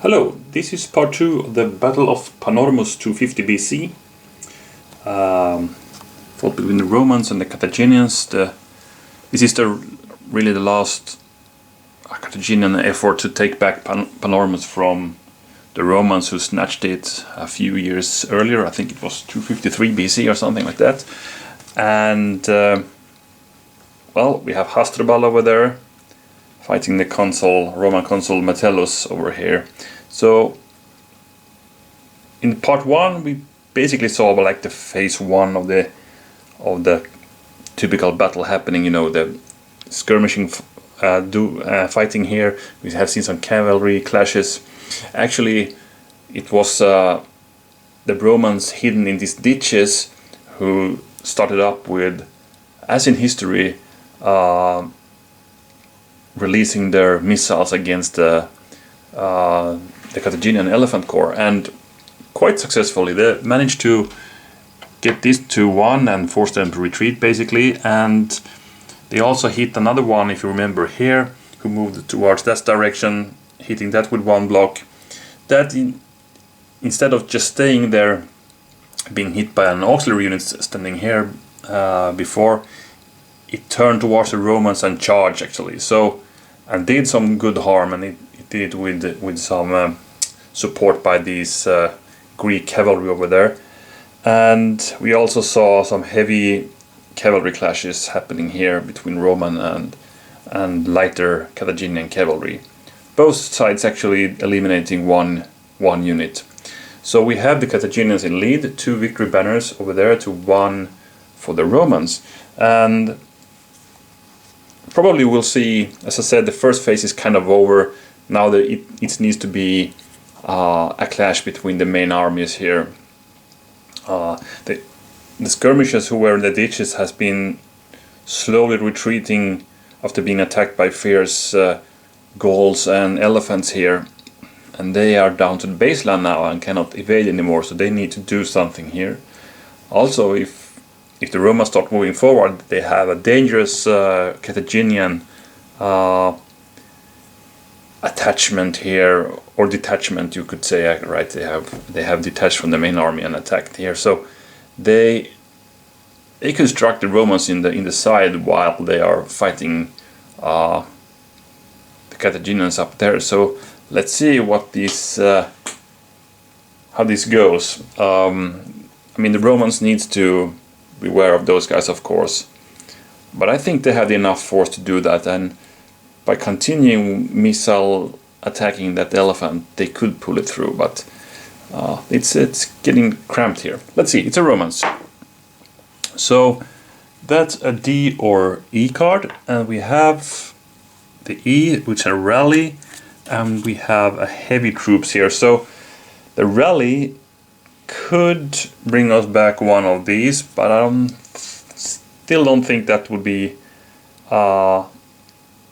Hello, this is part 2 of the Battle of Panormus 250 BC. Fought between the Romans and the Carthaginians. This is really the last Carthaginian effort to take back Panormus from the Romans, who snatched it a few years earlier. I think it was 253 BC or something like that. And well, we have Hasdrubal over there fighting the Roman consul Metellus over here. So in part 1 we basically saw like the phase 1 of the typical battle happening, you know, the skirmishing, fighting here. We have seen some cavalry clashes. Actually it was the Romans hidden in these ditches who started up with, as in history, releasing their missiles against the Carthaginian elephant corps, and quite successfully they managed to get these to one and force them to retreat basically. And they also hit another one, if you remember here, who moved towards that direction, hitting that with one block. That instead of just staying there being hit by an auxiliary unit standing here before, it turned towards the Romans and charged actually. So, and did some good harm, and it did with some support by these Greek cavalry over there. And we also saw some heavy cavalry clashes happening here between Roman and lighter Carthaginian cavalry. Both sides actually eliminating one unit. So we have the Carthaginians in lead, 2 victory banners over there to 1 for the Romans. And probably we'll see, as I said, the first phase is kind of over. Now it needs to be a clash between the main armies here. The skirmishers who were in the ditches has been slowly retreating after being attacked by fierce Gauls and elephants here. And they are down to the baseline now and cannot evade anymore, so they need to do something here. Also, if the Romans start moving forward, they have a dangerous Carthaginian attachment here, or detachment you could say, right? They have detached from the main army and attacked here. So they construct the Romans in the side while they are fighting the Carthaginians up there. So let's see what how this goes. I mean, the Romans needs to beware of those guys, of course, but I think they have enough force to do that, and by continuing missile attacking that elephant they could pull it through, but it's getting cramped here. Let's see, it's a Romans. So that's a D or E card, and we have the E, which is a rally, and we have a heavy troops here. So the rally could bring us back one of these, but I still don't think that would be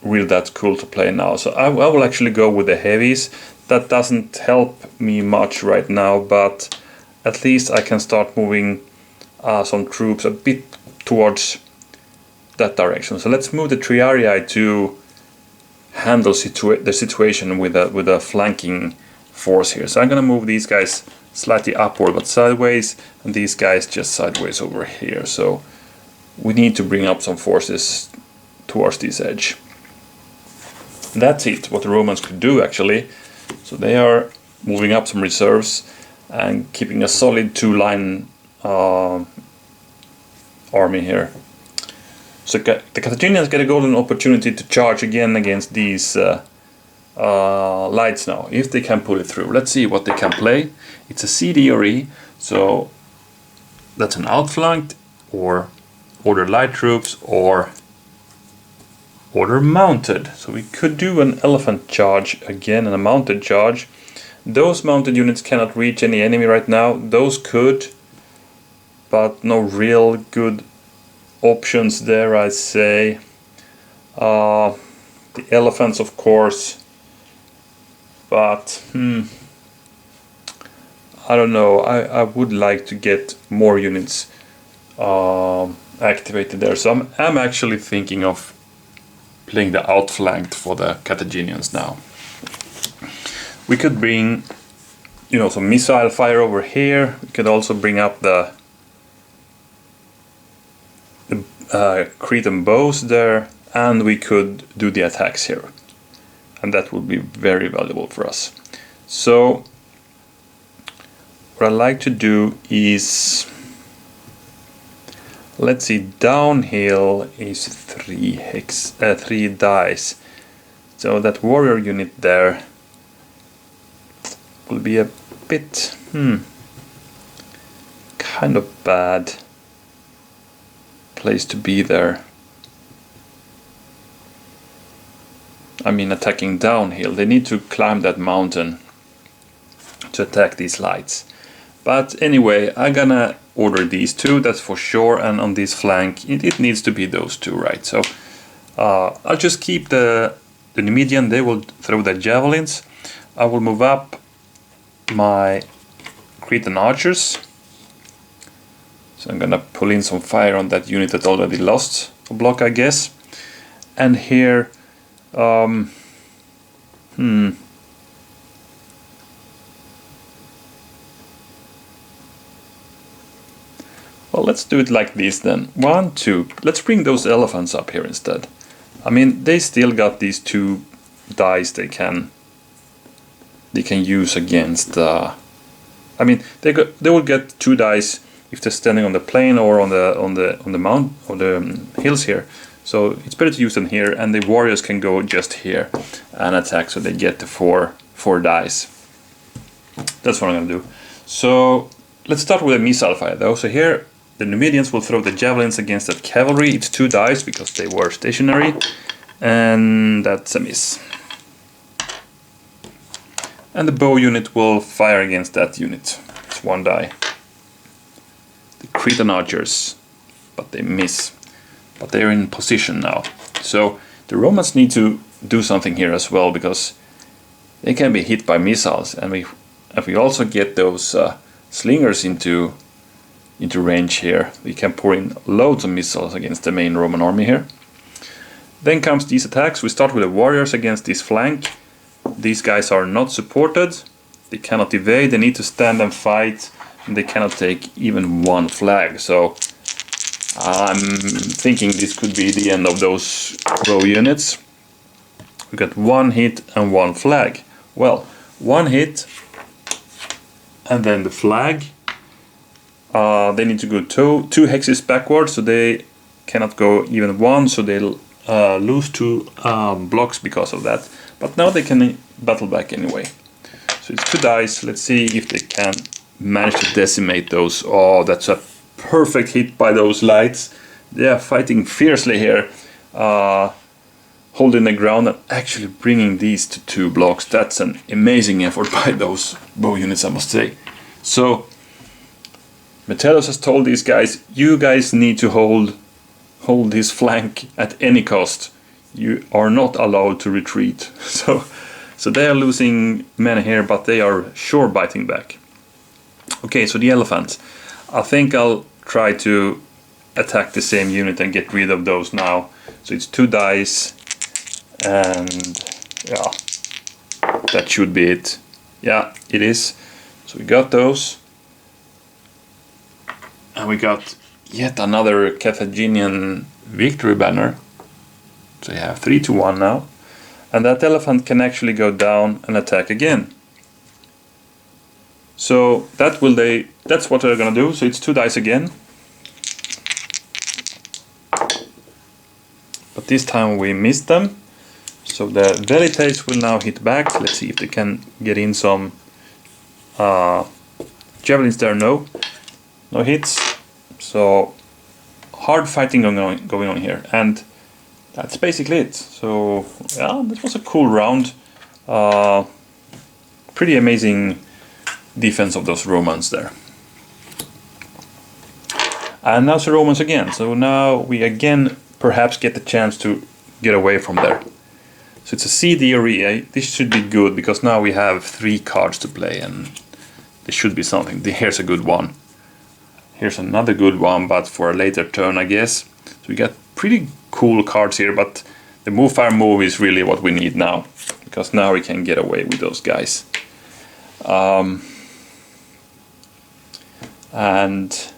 really that cool to play now. So I will actually go with the heavies. That doesn't help me much right now, but at least I can start moving some troops a bit towards that direction. So let's move the Triarii to handle the situation with a flanking force here. So I'm gonna move these guys slightly upward but sideways, and these guys just sideways over here. So we need to bring up some forces towards this edge. That's it, what the Romans could do actually. So they are moving up some reserves and keeping a solid 2-line army here. So the Carthaginians get a golden opportunity to charge again against these lights now, if they can pull it through. Let's see what they can play. It's a CD or E, so that's an outflanked, or order light troops, or order mounted. So we could do an elephant charge again and a mounted charge. Those mounted units cannot reach any enemy right now. Those could, but no real good options there, I'd say. The elephants, of course, but I don't know. I would like to get more units activated there. So I'm actually thinking of playing the outflanked for the Carthaginians now. We could bring, you know, some missile fire over here. We could also bring up the Cretan bows there, and we could do the attacks here, and that would be very valuable for us. So what I like to do is, let's see, downhill is 3 dice, so that warrior unit there will be a bit kind of bad place to be there. I mean, attacking downhill, they need to climb that mountain to attack these lights. But anyway, I'm gonna order these two, that's for sure, and on this flank it needs to be those two, right? So I'll just keep the Numidian, they will throw their javelins. I will move up my Cretan archers. So I'm gonna pull in some fire on that unit that already lost a block, I guess. And here, well, let's do it like this then. 1, 2. Let's bring those elephants up here instead. I mean, they still got these 2 dice they can use against. I mean, they will get 2 dice if they're standing on the plain or on the mount or the hills here. So it's better to use them here, and the warriors can go just here and attack, so they get the 4 dice. That's what I'm gonna do. So let's start with a missile fire though. So here the Numidians will throw the javelins against that cavalry. It's 2 dice because they were stationary, and that's a miss. And the bow unit will fire against that unit. It's 1 die. The Cretan archers, but they miss. But they're in position now. So the Romans need to do something here as well, because they can be hit by missiles, and if we also get those slingers into range here, we can pour in loads of missiles against the main Roman army here. Then comes these attacks. We start with the warriors against this flank. These guys are not supported. They cannot evade. They need to stand and fight, and they cannot take even 1 flag. So I'm thinking this could be the end of those bow units. We got 1 hit and 1 flag. Well, 1 hit and then the flag. They need to go 2 hexes backwards, so they cannot go even 1, so they'll lose 2 blocks because of that. But now they can battle back anyway. So it's 2 dice. Let's see if they can manage to decimate those. Oh, that's a perfect hit by those lights. They are fighting fiercely here, holding the ground and actually bringing these to 2 blocks. That's an amazing effort by those bow units, I must say. So Metellus has told these guys, you guys need to hold this flank at any cost. You are not allowed to retreat. So they are losing men here, but they are sure biting back. Okay, so the elephants. I think I'll try to attack the same unit and get rid of those now. So it's 2 dice, and yeah, that should be it. Yeah, it is. So we got those. And we got yet another Carthaginian victory banner. So you have 3-1 now. And that elephant can actually go down and attack again. So that's what they're gonna do. So it's 2 dice again. But this time we missed them. So the Velites will now hit back. Let's see if they can get in some javelins there. No hits. So hard fighting going on here, and that's basically it. So yeah, that was a cool round. Pretty amazing defense of those Romans there. And now the Romans again. So now we again perhaps get the chance to get away from there. So it's a CD area. This should be good because now we have 3 cards to play, and there should be something. Here's a good one. Here's another good one, but for a later turn, I guess. So we got pretty cool cards here, but the move fire move is really what we need now. because now we can get away with those guys. And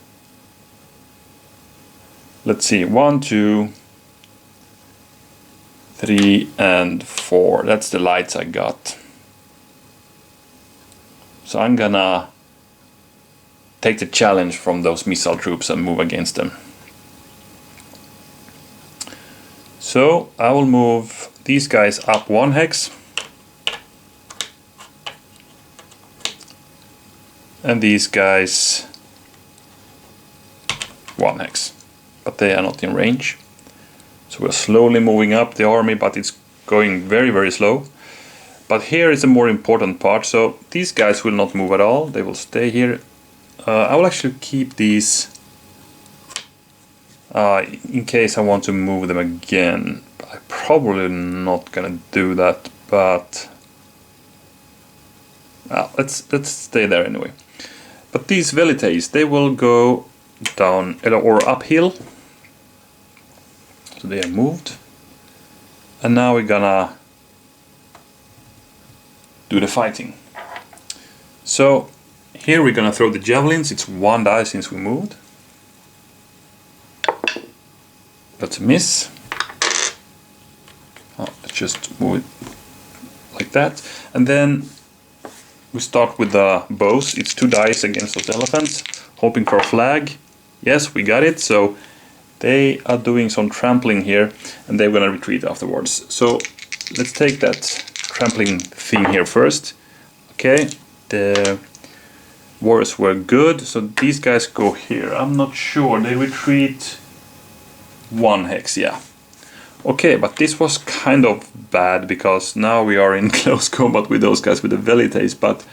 let's see, 1, 2, 3 and 4. That's the lights I got. So I'm gonna take the challenge from those missile troops and move against them. So I will move these guys up 1 hex. And these guys 1 hex. But they are not in range. So we're slowly moving up the army, but it's going very, very slow. But here is the more important part. So these guys will not move at all. They will stay here. I will actually keep these in case I want to move them again. I'm probably not gonna do that, but let's stay there anyway. But these velites, they will go down or uphill. So they are moved. And now we're gonna do the fighting. So here we're gonna throw the javelins. It's 1 die since we moved. That's a miss. Let's just move it like that. And then we start with the bows. It's 2 dice against those elephants, hoping for a flag. Yes, we got it. So they are doing some trampling here, and they're gonna retreat afterwards. So let's take that trampling thing here first. Okay, the warriors were good, so these guys go here. I'm not sure, they retreat 1 hex, yeah. Okay, but this was kind of bad because now we are in close combat with those guys with the velites, but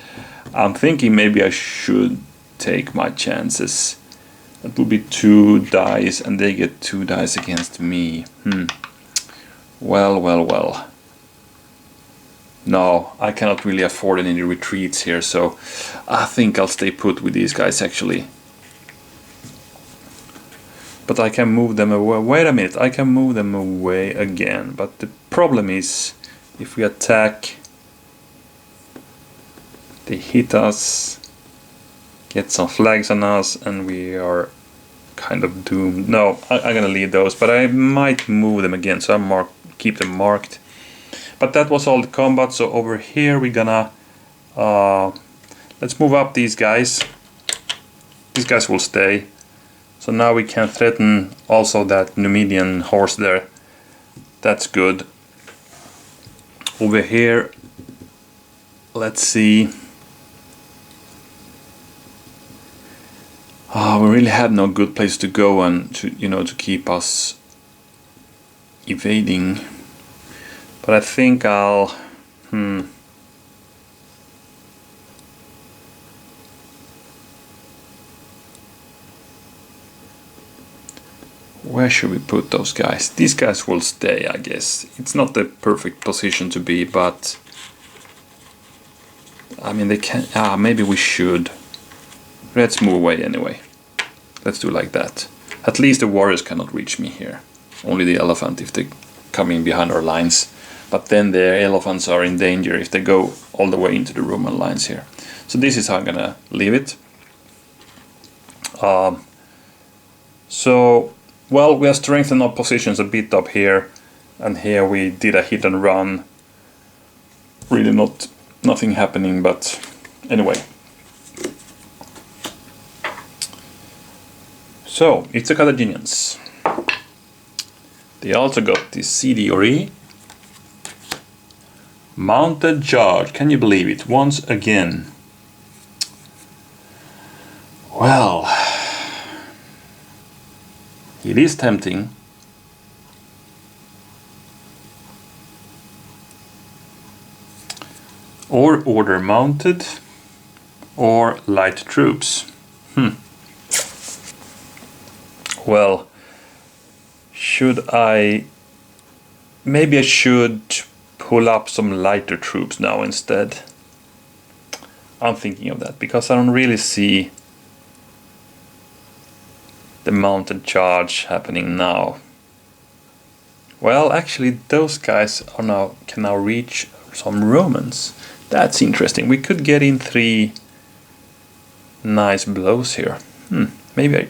I'm thinking maybe I should take my chances. That will be 2 dice and they get 2 dice against me. Well, well, well. No, I cannot really afford any retreats here, so I think I'll stay put with these guys actually. But I can move them away. Wait a minute, I can move them away again. But the problem is, if we attack, they hit us, get some flags on us, and we are kind of doomed. No, I'm gonna leave those, but I might move them again, so I keep them marked. But that was all the combat, so over here we're gonna let's move up these guys. These guys will stay. So now we can threaten also that Numidian horse there. That's good. Over here, let's see. We really had no good place to go and to keep us evading. But I think I'll where should we put those guys? These guys will stay, I guess. It's not the perfect position to be, but I mean they can. Maybe we should. Let's move away anyway. Let's do like that. At least the warriors cannot reach me here. Only the elephant if they come in behind our lines. But then the elephants are in danger if they go all the way into the Roman lines here. So this is how I'm gonna leave it. So, well, we have strengthened our positions a bit up here, and here we did a hit and run. Really nothing happening, but anyway. So, it's the Carthaginians. They also got the CD or E. Mounted charge, can you believe it? Once again. Well, it is tempting. Or order mounted, or light troops. Well, maybe I should pull up some lighter troops now instead. I'm thinking of that because I don't really see the mounted charge happening now. Well, actually those guys can now reach some Romans. That's interesting. We could get in 3 nice blows here. Maybe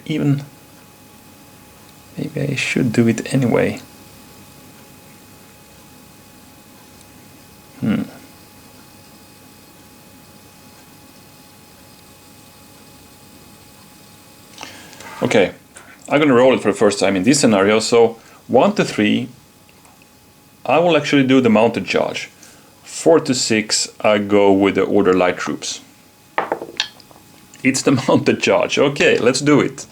I should do it anyway. Okay, I'm gonna roll it for the first time in this scenario. So 1 to 3, I will actually do the mounted charge. 4 to 6, I go with the order light troops. It's the mounted charge. Okay, let's do it.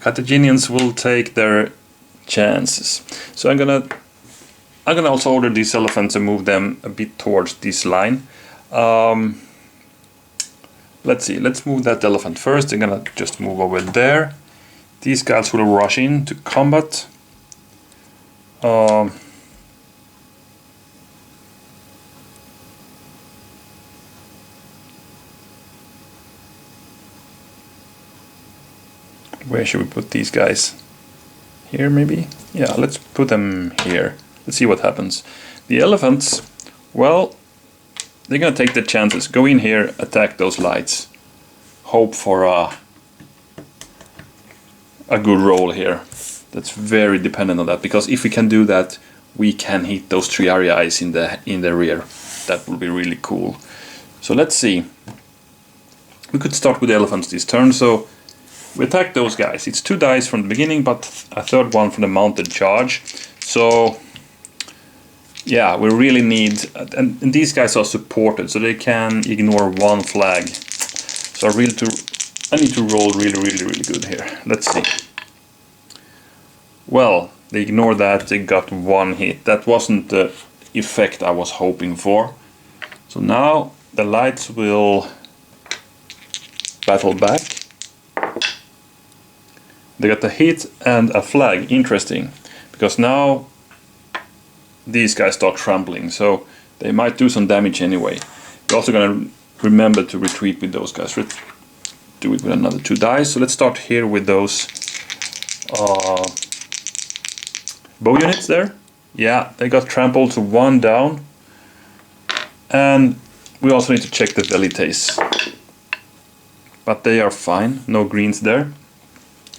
Carthaginians will take their chances. So I'm gonna also order these elephants and move them a bit towards this line. Let's see. Let's move that elephant first. I'm gonna just move over there. These guys will rush in to combat. Where should we put these guys? Here maybe? Yeah, let's put them here. Let's see what happens. The elephants, well, they're gonna take the chances. Go in here, attack those lights. Hope for a good roll here. That's very dependent on that, because if we can do that, we can hit those 3 REIs in the rear. That will be really cool. So let's see. We could start with the elephants this turn. So we attack those guys. It's 2 dice from the beginning, but a 3rd one from the mounted charge. So yeah, we really need, and these guys are supported, so they can ignore 1 flag. So I need to roll really good here. Let's see. Well, they ignored that. They got 1 hit. That wasn't the effect I was hoping for. So now the lights will battle back. They got a hit and a flag. Interesting, because now these guys start trampling, so they might do some damage anyway. We're also gonna remember to retreat with those guys. Do it with another 2 dice. So let's start here with those bow units there. Yeah, they got trampled to 1 down. And we also need to check the velites. But they are fine, no greens there.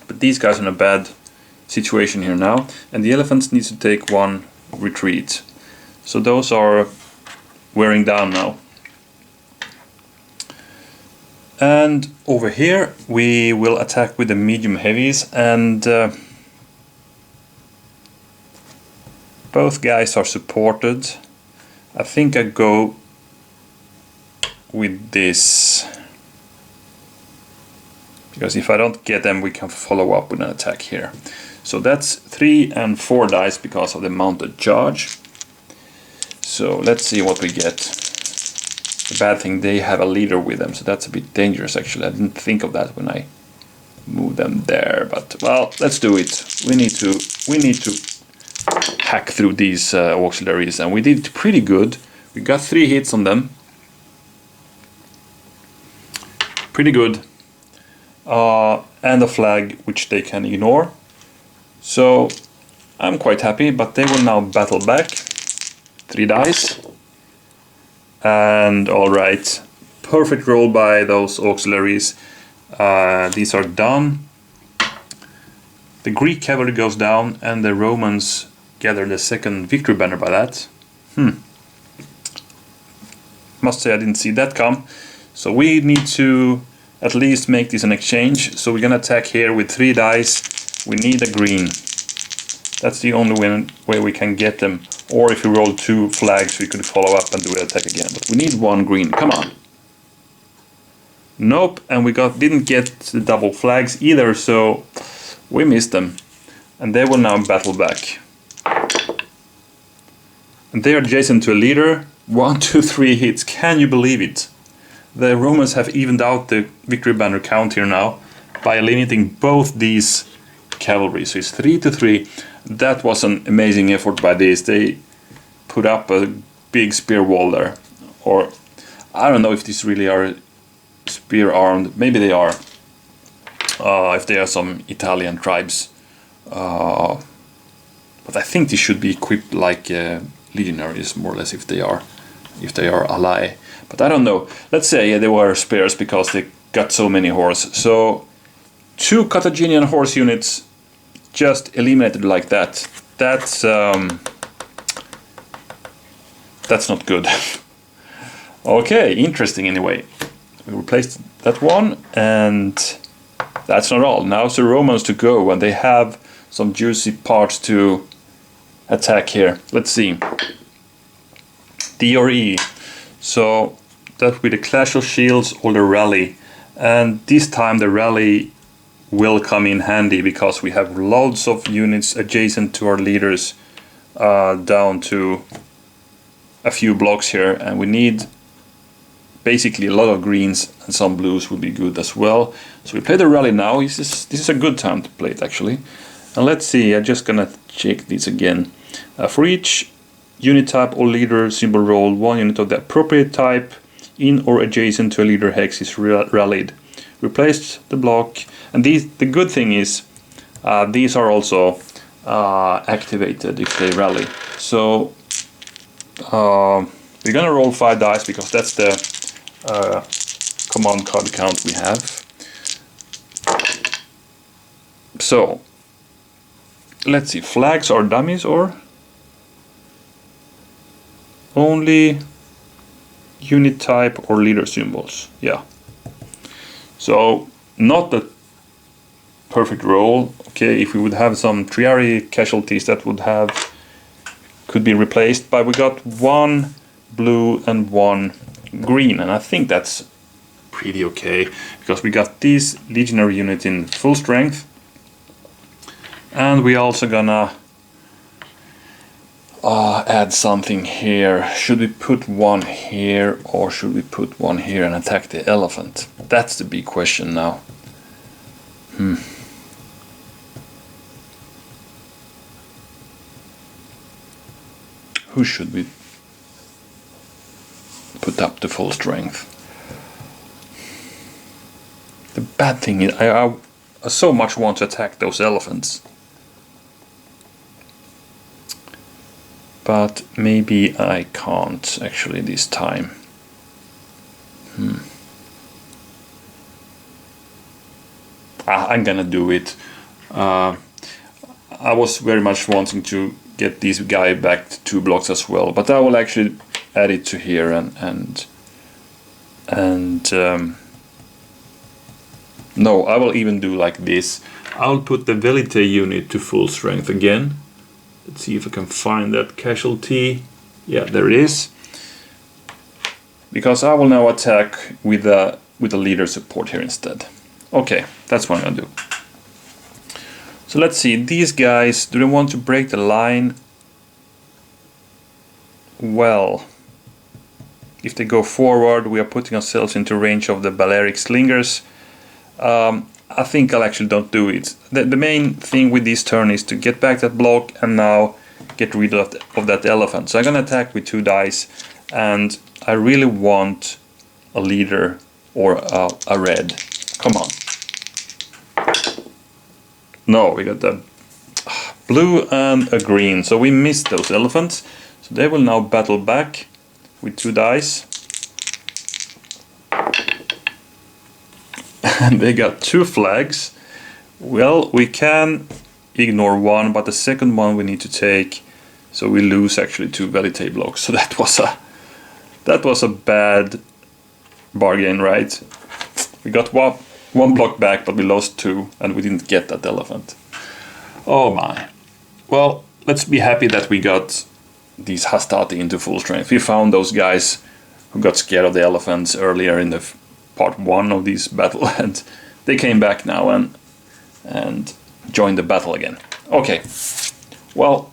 But these guys are in a bad situation here now. And the elephants need to take 1 retreat. So those are wearing down now. And over here we will attack with the medium heavies, and both guys are supported. I think I go with this, because if I don't get them we can follow up with an attack here. So that's 3 and 4 dice because of the mounted charge. So let's see what we get. The bad thing, they have a leader with them, so that's a bit dangerous actually. I didn't think of that when I moved them there, but well, let's do it. We need to hack through these auxiliaries, and we did pretty good. We got 3 hits on them. Pretty good. And a flag which they can ignore. So I'm quite happy, but they will now battle back. 3 dice. And alright, perfect roll by those auxiliaries. These are done. The Greek cavalry goes down, and the Romans gather the 2nd victory banner by that. Must say I didn't see that come. So we need to at least make this an exchange. So we're gonna attack here with 3 dice. We need a green. That's the only way we can get them. Or if we roll 2 flags, we could follow up and do an attack again. But we need 1 green. Come on. Nope, and we didn't get the double flags either, so we missed them. And they will now battle back. And they are adjacent to a leader. 1, 2, 3 hits. Can you believe it? The Romans have evened out the victory banner count here now by eliminating both these cavalry. So it's 3 to 3. That was an amazing effort by this. They put up a big spear wall there. Or I don't know if these really are spear armed. Maybe they are. If they are some Italian tribes. But I think they should be equipped like legionaries, more or less, if they are if they are ally. But I don't know. Let's say they were spares because they got so many horse. So 2 Carthaginian horse units just eliminated like that. That's not good. Okay, interesting anyway. We replaced that one, and that's not all. Now it's the Romans to go, and they have some juicy parts to attack here. Let's see. D or E. So that with the Clash of Shields or the Rally. And this time the Rally will come in handy because we have loads of units adjacent to our leaders down to a few blocks here, and we need basically a lot of greens, and some blues would be good as well. So we play the Rally now. This is a good time to play it actually. And let's see, I'm just gonna check this again. For each unit type or leader symbol role, 1 unit of the appropriate type in or adjacent to a leader hex is rallied. Replace the block, and the good thing is these are also activated if they rally. So we're gonna roll 5 dice because that's the command card count we have. So let's see, flags are dummies or only unit type or leader symbols. Yeah. So not the perfect roll. Okay, if we would have some Triari casualties that could be replaced, but we got 1 blue and 1 green, and I think that's pretty okay because we got these legionary units in full strength, and we also gonna add something here. Should we put 1 here or should we put 1 here and attack the elephant? That's the big question now. Who should we put up to full strength? The bad thing is I so much want to attack those elephants. But maybe I can't actually this time. I'm gonna do it. I was very much wanting to get this guy back to 2 blocks as well, but I will actually add it to here and no, I will even do like this. I'll put the Velite unit to full strength again. Let's see if I can find that casualty. Yeah, there it is. Because I will now attack with the leader support here instead. Okay, that's what I'm gonna do. So let's see, these guys, do they want to break the line? Well, if they go forward, we are putting ourselves into range of the Balearic Slingers. I think I'll actually don't do it. The main thing with this turn is to get back that block and now get rid of that elephant. So I'm gonna attack with 2 dice, and I really want a leader or a red. Come on. No, we got the blue and a green, so we missed those elephants. So they will now battle back with 2 dice. And they got 2 flags. Well, we can ignore 1, but the second one we need to take. So we lose actually 2 Velite blocks. So that was a bad bargain, right? We got 1 block back, but we lost 2, and we didn't get that elephant. Oh my. Well, let's be happy that we got these Hastati into full strength. We found those guys who got scared of the elephants earlier in the part 1 of this battle, and they came back now and joined the battle again. Okay. Well,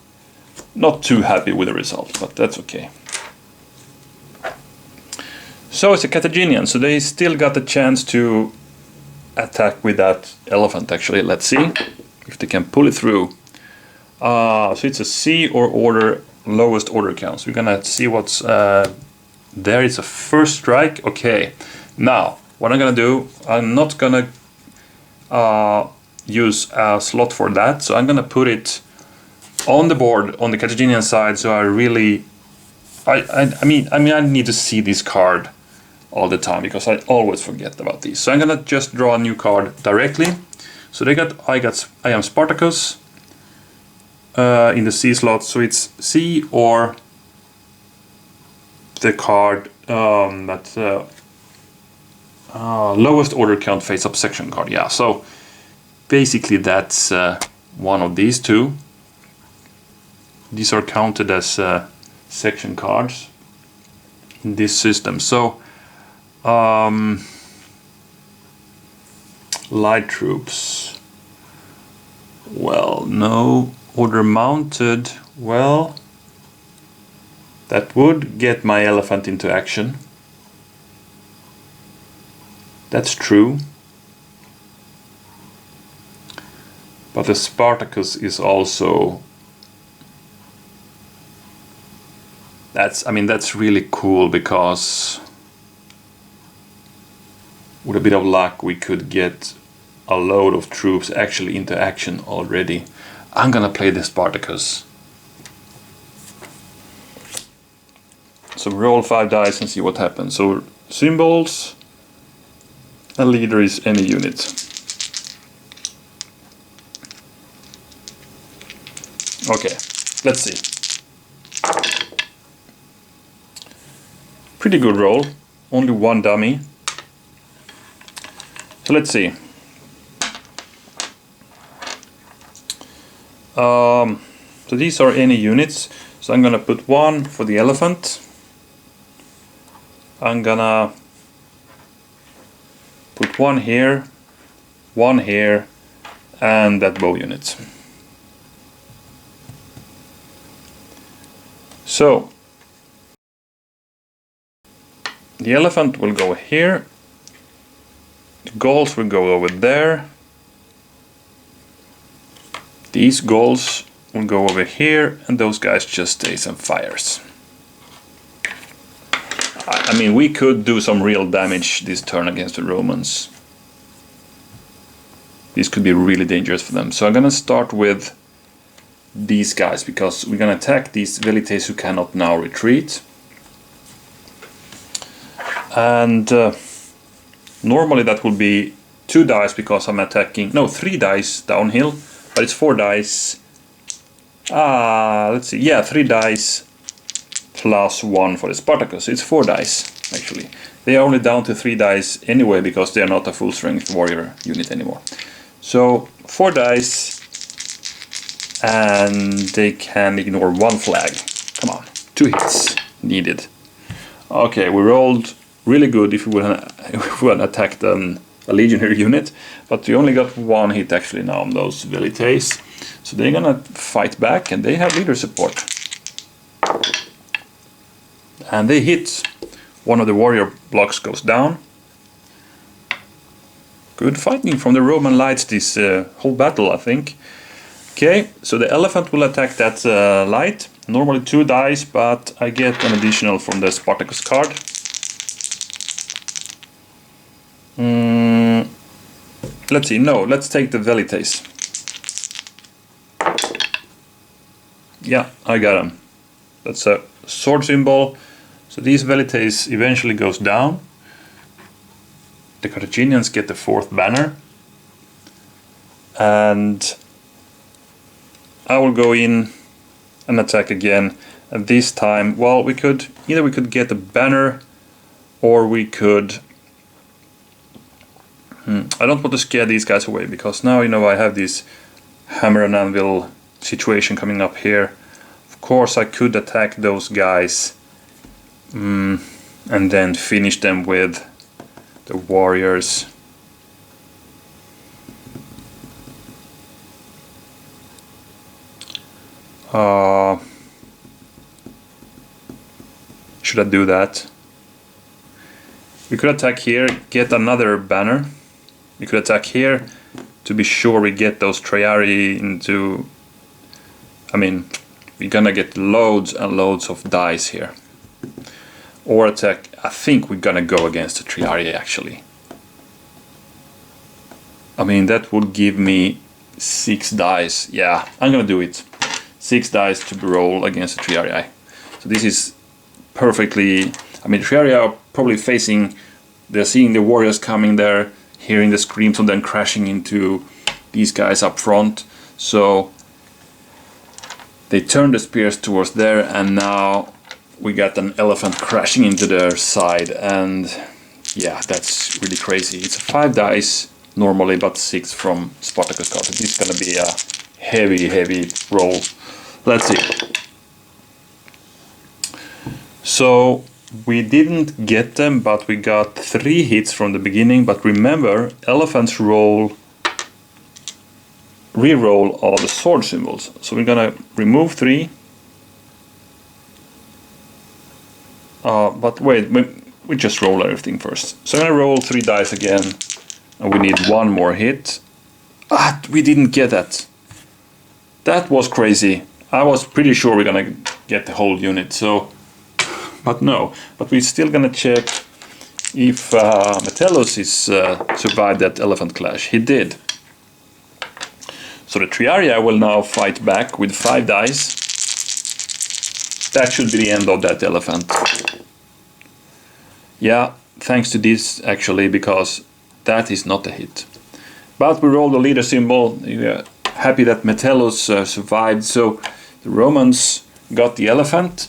not too happy with the result, but that's okay. So it's a Carthaginian, so they still got the chance to attack with that elephant actually. Let's see if they can pull it through. So it's a C or order, lowest order count. So we're gonna see what's there. It's a first strike. Okay. Now, what I'm gonna do, I'm not gonna use a slot for that, so I'm gonna put it on the board on the Carthaginian side, so I really I need to see this card all the time because I always forget about these. So I'm gonna just draw a new card directly. So I am Spartacus in the C slot. So it's C or the card that's lowest order count face-up section card. Yeah. So basically that's one of these two. These are counted as section cards in this system. So light troops, well, no. Order mounted, well, that would get my elephant into action. That's true. But the Spartacus is also, that's really cool, because with a bit of luck we could get a load of troops actually into action already. I'm gonna play the Spartacus. So roll 5 dice and see what happens. So symbols, a leader is any unit. Okay, let's see. Pretty good roll, only one dummy. So let's see. So these are any units. So I'm gonna put one for the elephant. I'm gonna put one here, and that bow unit. So the elephant will go here. The goals will go over there. These goals will go over here, and those guys just stays and fires. I mean, we could do some real damage this turn against the Romans. This could be really dangerous for them. So I'm gonna start with these guys, because we're gonna attack these velites who cannot now retreat. And normally that would be 2 dice because I'm attacking, no, 3 dice downhill, but it's 4 dice. Let's see, yeah, 3 dice plus 1 for the Spartacus. It's 4 dice actually. They are only down to 3 dice anyway because they are not a full strength warrior unit anymore. So 4 dice, and they can ignore 1 flag. Come on, 2 hits needed. Okay, we rolled really good if we would attack a legionary unit, but we only got 1 hit actually now on those velites. So they're gonna fight back, and they have leader support. And they hit. One of the warrior blocks goes down. Good fighting from the Roman lights this whole battle, I think. Okay, so the elephant will attack that light. Normally 2 dice, but I get an additional from the Spartacus card. Let's see, no, let's take the velites. Yeah, I got him. That's a sword symbol. So these velites eventually goes down. The Carthaginians get the 4th banner. And I will go in and attack again. And this time, well, we could get a banner, or we could... I don't want to scare these guys away, because now, you know, I have this hammer and anvil situation coming up here. Of course I could attack those guys and then finish them with the warriors. Should I do that? We could attack here, get another banner. We could attack here to be sure we get those Triarii into... I mean, we're gonna get loads and loads of dice here. Or attack... I think we're gonna go against the Triarii actually. I mean, that would give me 6 dice. Yeah, I'm gonna do it. 6 dice to roll against the Triarii. So this is perfectly. I mean, Triaria are probably facing, they're seeing the warriors coming there, hearing the screams and then crashing into these guys up front. So they turn the spears towards there, and now we got an elephant crashing into their side, and yeah, that's really crazy. It's 5 dice normally, but 6 from Spartacus cards. This is gonna be a heavy roll. Let's see. So we didn't get them, but we got 3 hits from the beginning. But remember, elephants re-roll all the sword symbols. So we're gonna remove 3. But wait, we just roll everything first. So I'm gonna roll 3 dice again, and we need 1 more hit. We didn't get that. That was crazy. I was pretty sure we're gonna get the whole unit. So, but no. But we're still gonna check if Metellus is survived that elephant clash. He did. So the Triaria will now fight back with 5 dice. That should be the end of that elephant. Yeah, thanks to this actually, because that is not a hit. But we rolled the leader symbol. We're happy that Metellus survived. So the Romans got the elephant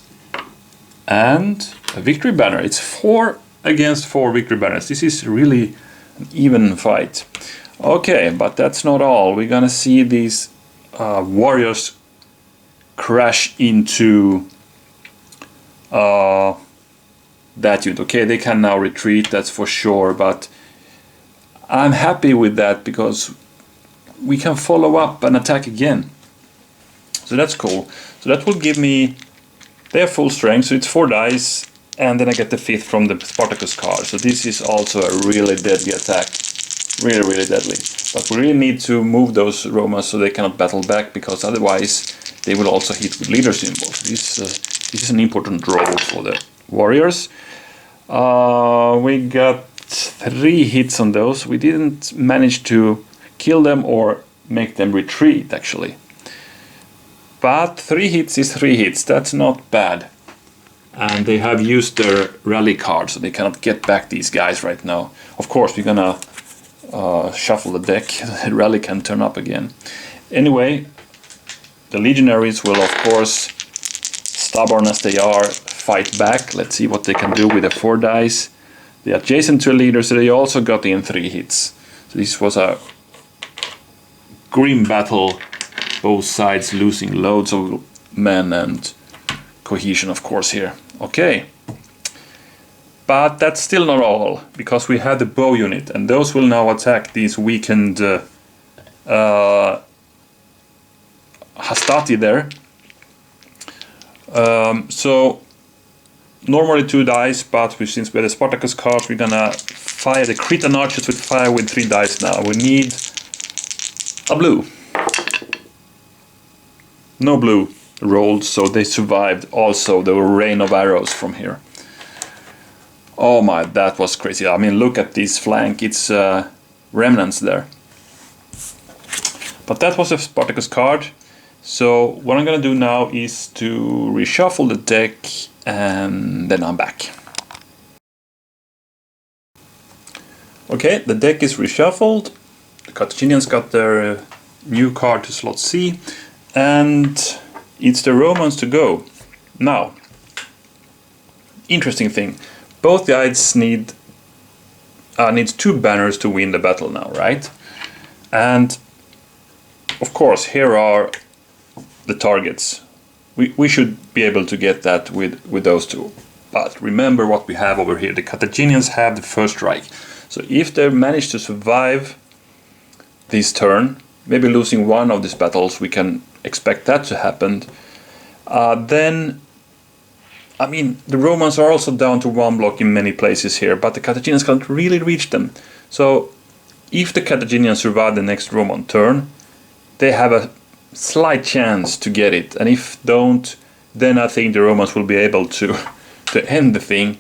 and a victory banner. It's 4 against 4 victory banners. This is really an even fight. Okay, but that's not all. We're gonna see these warriors crash into that unit. Okay, they can now retreat, that's for sure, but I'm happy with that because we can follow up and attack again. So that's cool. So that will give me their full strength, so it's 4 dice, and then I get the 5th from the Spartacus card. So this is also a really deadly attack. Really deadly. But we really need to move those Romans so they cannot battle back, because otherwise they will also hit with leader symbols. This is an important role for the warriors. We got 3 hits on those. We didn't manage to kill them or make them retreat actually. But 3 hits is 3 hits. That's not bad. And they have used their rally card, so they cannot get back these guys right now. Of course, we're gonna shuffle the deck. The rally can turn up again. Anyway, the legionaries will, of course, stubborn as they are, fight back. Let's see what they can do with the 4 dice. They are adjacent to a leader, so they also got in 3 hits. So this was a grim battle, both sides losing loads of men and cohesion, of course, here. Okay. But that's still not all, because we have the bow unit, and those will now attack these weakened Hastati there. So normally 2 dice, but since we have the Spartacus cards, we're gonna fire the Cretan archers with fire with 3 dice now. We need a blue. No blue rolled, so they survived also the rain of arrows from here. Oh my, that was crazy. I mean, look at this flank, it's remnants there. But that was a Spartacus card. So what I'm gonna do now is to reshuffle the deck, and then I'm back. Okay, the deck is reshuffled. The Carthaginians got their new card to slot C, and it's the Romans to go. Now, interesting thing. Both guys need 2 banners to win the battle now, right? And of course, here are the targets. We should be able to get that with those 2. But remember what we have over here. The Carthaginians have the first strike. So if they manage to survive this turn, maybe losing one of these battles, we can expect that to happen. Then, I mean, the Romans are also down to 1 block in many places here, but the Carthaginians can't really reach them. So if the Carthaginians survive the next Roman turn, they have a slight chance to get it, and if don't, then I think the Romans will be able to end the thing.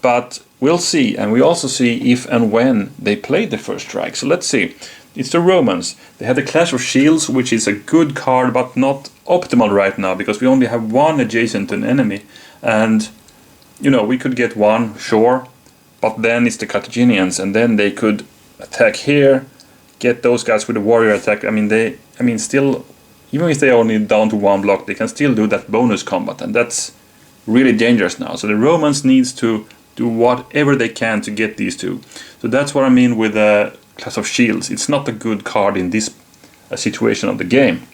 But we'll see, and we also see if and when they play the first strike. So let's see. It's the Romans. They have the Clash of Shields, which is a good card, but not optimal right now, because we only have 1 adjacent to an enemy, and you know, we could get one, sure, but then it's the Carthaginians, and then they could attack here, get those guys with the warrior attack. I mean, still, even if they are only down to one block, they can still do that bonus combat, and that's really dangerous now. So the Romans needs to do whatever they can to get these two. So that's what I mean with the Clash of Shields. It's not a good card in this situation of the game.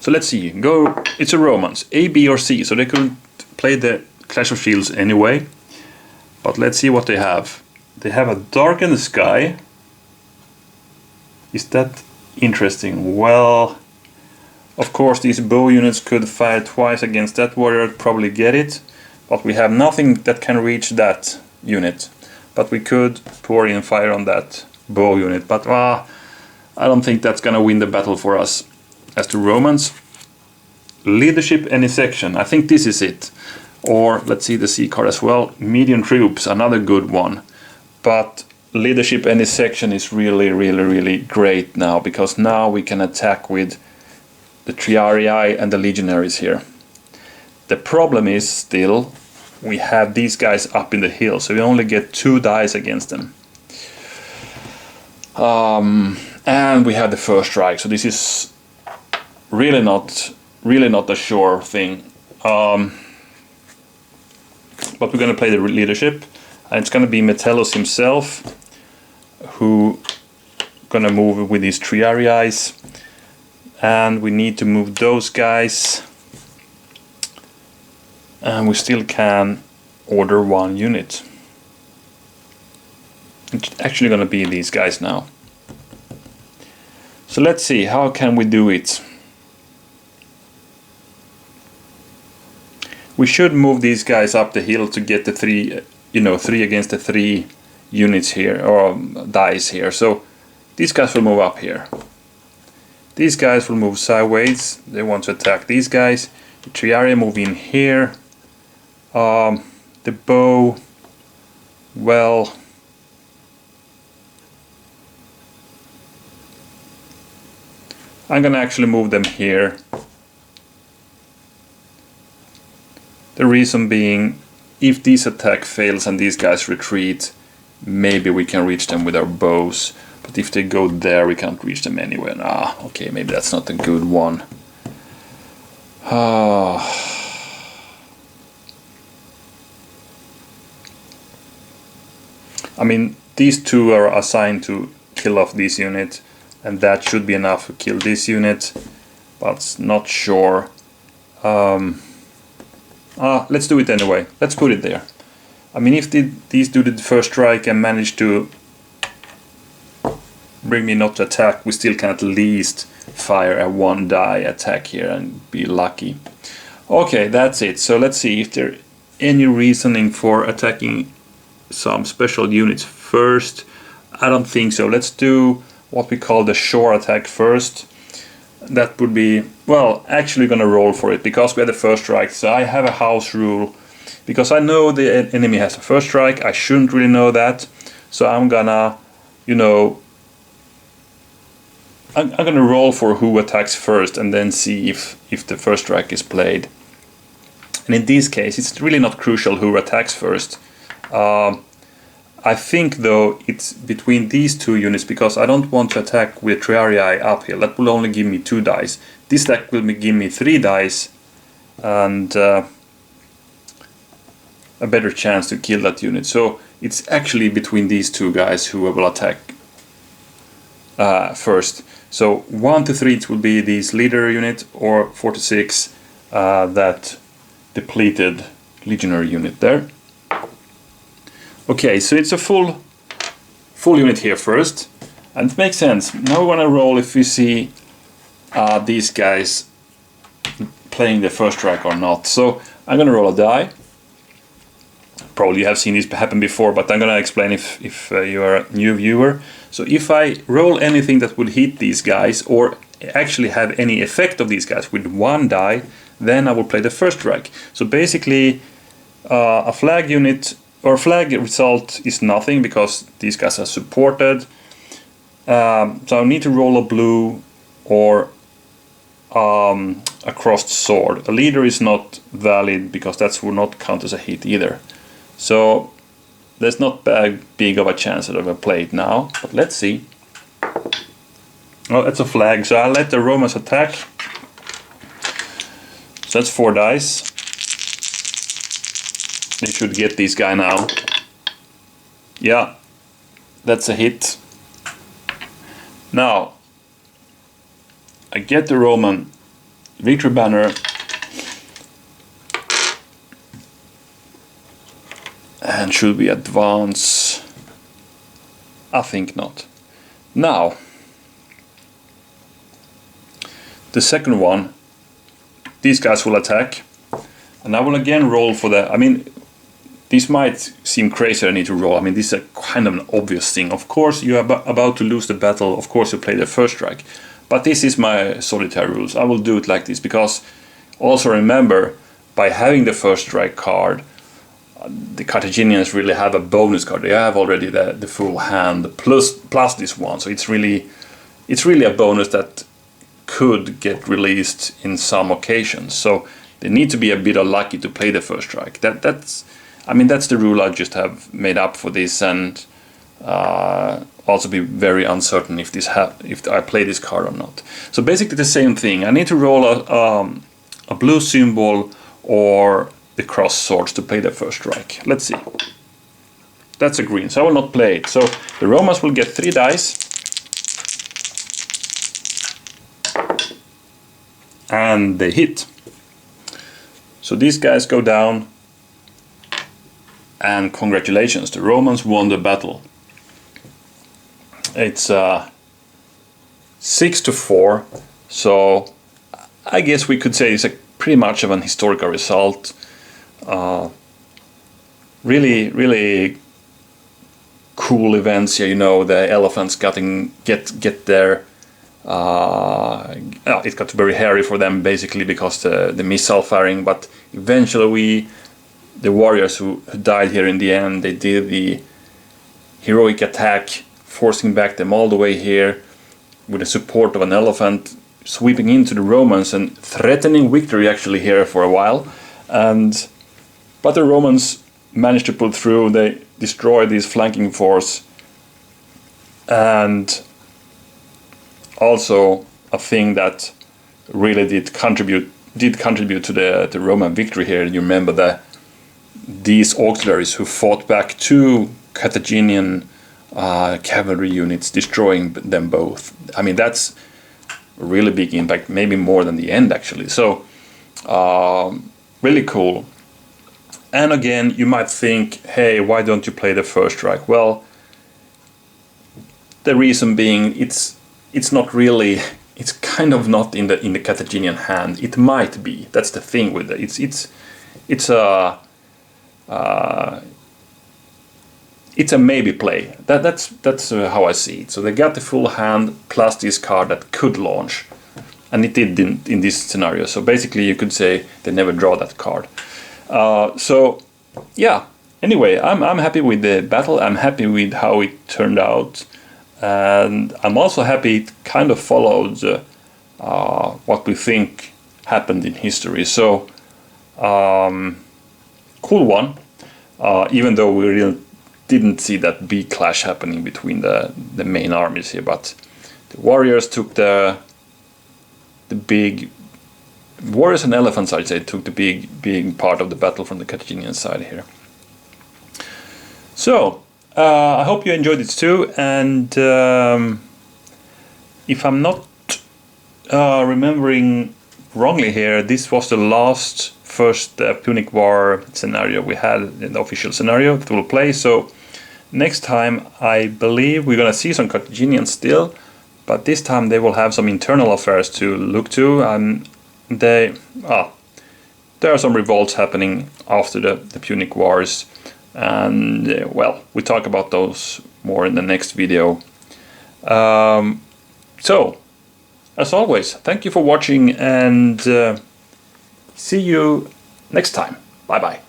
So let's see, go, it's a Romans, A, B or C, so they could play the Clash of Shields anyway. But let's see what they have. They have a Dark in the Sky. Is that interesting? Well, of course these bow units could fire twice against that warrior, probably get it. But we have nothing that can reach that unit. But we could pour in fire on that bow unit. But I don't think that's gonna win the battle for us. As the Romans, leadership any section, I think this is it. Or let's see the C card as well, medium troops, another good one. But leadership any section is really great now, because now we can attack with the Triarii and the legionaries here. The problem is still we have these guys up in the hill, so we only get 2 dice against them. And we have the first strike, so this is really not a sure thing. But we're going to play the leadership, and it's going to be Metellus himself who going to move with these Triarii, and we need to move those guys, and we still can order 1 unit. It's actually going to be these guys now. So let's see, how can we do it? We should move these guys up the hill to get the 3, you know, 3 against the 3 units here, or dice here. So these guys will move up here. These guys will move sideways. They want to attack these guys. The Triarii move in here. The bow, well, I'm gonna actually move them here. The reason being, if this attack fails and these guys retreat, maybe we can reach them with our bows. But if they go there, we can't reach them anywhere. Okay, maybe that's not a good one. I mean, these 2 are assigned to kill off this unit, and that should be enough to kill this unit, but not sure. Let's do it anyway. Let's put it there. I mean, if these do the first strike and manage to bring me not to attack, we still can at least fire a 1 die attack here and be lucky. Okay, that's it. So let's see if there any reasoning for attacking some special units first. I don't think so. Let's do what we call the shore attack first. That would be, well, actually gonna roll for it because we had the first strike. So I have a house rule, because I know the enemy has a first strike. I shouldn't really know that, so I'm gonna, you know, I'm gonna roll for who attacks first and then see if the first strike is played. And in this case, it's really not crucial who attacks first. I think though it's between these 2 units, because I don't want to attack with Triarii uphill. That will only give me 2 dice. This deck will give me 3 dice and a better chance to kill that unit. So it's actually between these 2 guys who will attack first. So 1 to 3 it will be this leader unit, or 4 to 6 that depleted legionary unit there. Okay, so it's a full unit here first, and it makes sense. Now we want to roll if we see these guys playing the first strike or not. So I'm going to roll a die. Probably you have seen this happen before, but I'm going to explain if you are a new viewer. So if I roll anything that will hit these guys, or actually have any effect of these guys with 1 die, then I will play the first strike. So basically a flag unit or flag result is nothing because these guys are supported. So I need to roll a blue or a a crossed sword. A leader is not valid because that will not count as a hit either. So there's not big of a chance that I will play it now, but let's see. Oh, that's a flag, so I'll let the Romans attack. So that's 4 dice. They should get this guy now. Yeah, that's a hit. Now, I get the Roman victory banner. And should we advance? I think not. Now, the second one, these guys will attack. And I will again roll for the, I mean, this might seem crazy I need to roll. I mean, this is a kind of an obvious thing. Of course, you're about to lose the battle. Of course, you play the first strike. But this is my Solitaire rules. I will do it like this because also remember, by having the first strike card, the Carthaginians really have a bonus card. They have already the full hand plus this one. So it's really a bonus that could get released in some occasions. So they need to be a bit lucky to play the first strike. That's the rule I just have made up for this, and also be very uncertain if I play this card or not. So basically the same thing. I need to roll a blue symbol or the cross swords to play the first strike. Let's see. That's a green, so I will not play it. So the Romans will get 3 dice. And they hit. So these guys go down. And congratulations, the Romans won the battle. It's 6-4. So I guess we could say it's pretty much of an historical result. Really cool events here, you know, the elephants get there. It got very hairy for them basically because the missile firing, but eventually the warriors who died here in the end, they did the heroic attack, forcing back them all the way here with the support of an elephant, sweeping into the Romans and threatening victory actually here for a while. But the Romans managed to pull through. They destroyed this flanking force, and also a thing that really did contribute to the Roman victory here. You remember these auxiliaries who fought back 2 Carthaginian cavalry units, destroying them both. I mean, that's a really big impact, maybe more than the end actually. So really cool. And again, you might think, hey, why don't you play the first strike? Well, the reason being, it's not really, it's kind of not in the Carthaginian hand. It might be. That's the thing with it. It's a maybe play. That's how I see it. So they got the full hand plus this card that could launch, and it did in this scenario. So basically, you could say they never draw that card. So yeah. Anyway, I'm happy with the battle. I'm happy with how it turned out. And I'm also happy it kind of followed what we think happened in history. So, cool one. Even though we really didn't see that big clash happening between the main armies here, but the warriors took the big warriors and elephants, I'd say, took the big part of the battle from the Carthaginian side here. So. I hope you enjoyed it too, and if I'm not remembering wrongly here, this was the first Punic War scenario we had, in the official scenario that we'll play. So next time I believe we're gonna see some Carthaginians still, but this time they will have some internal affairs to look to, and there are some revolts happening after the Punic Wars. And well, we talk about those more in the next video. So, as always, thank you for watching, and see you next time. Bye bye.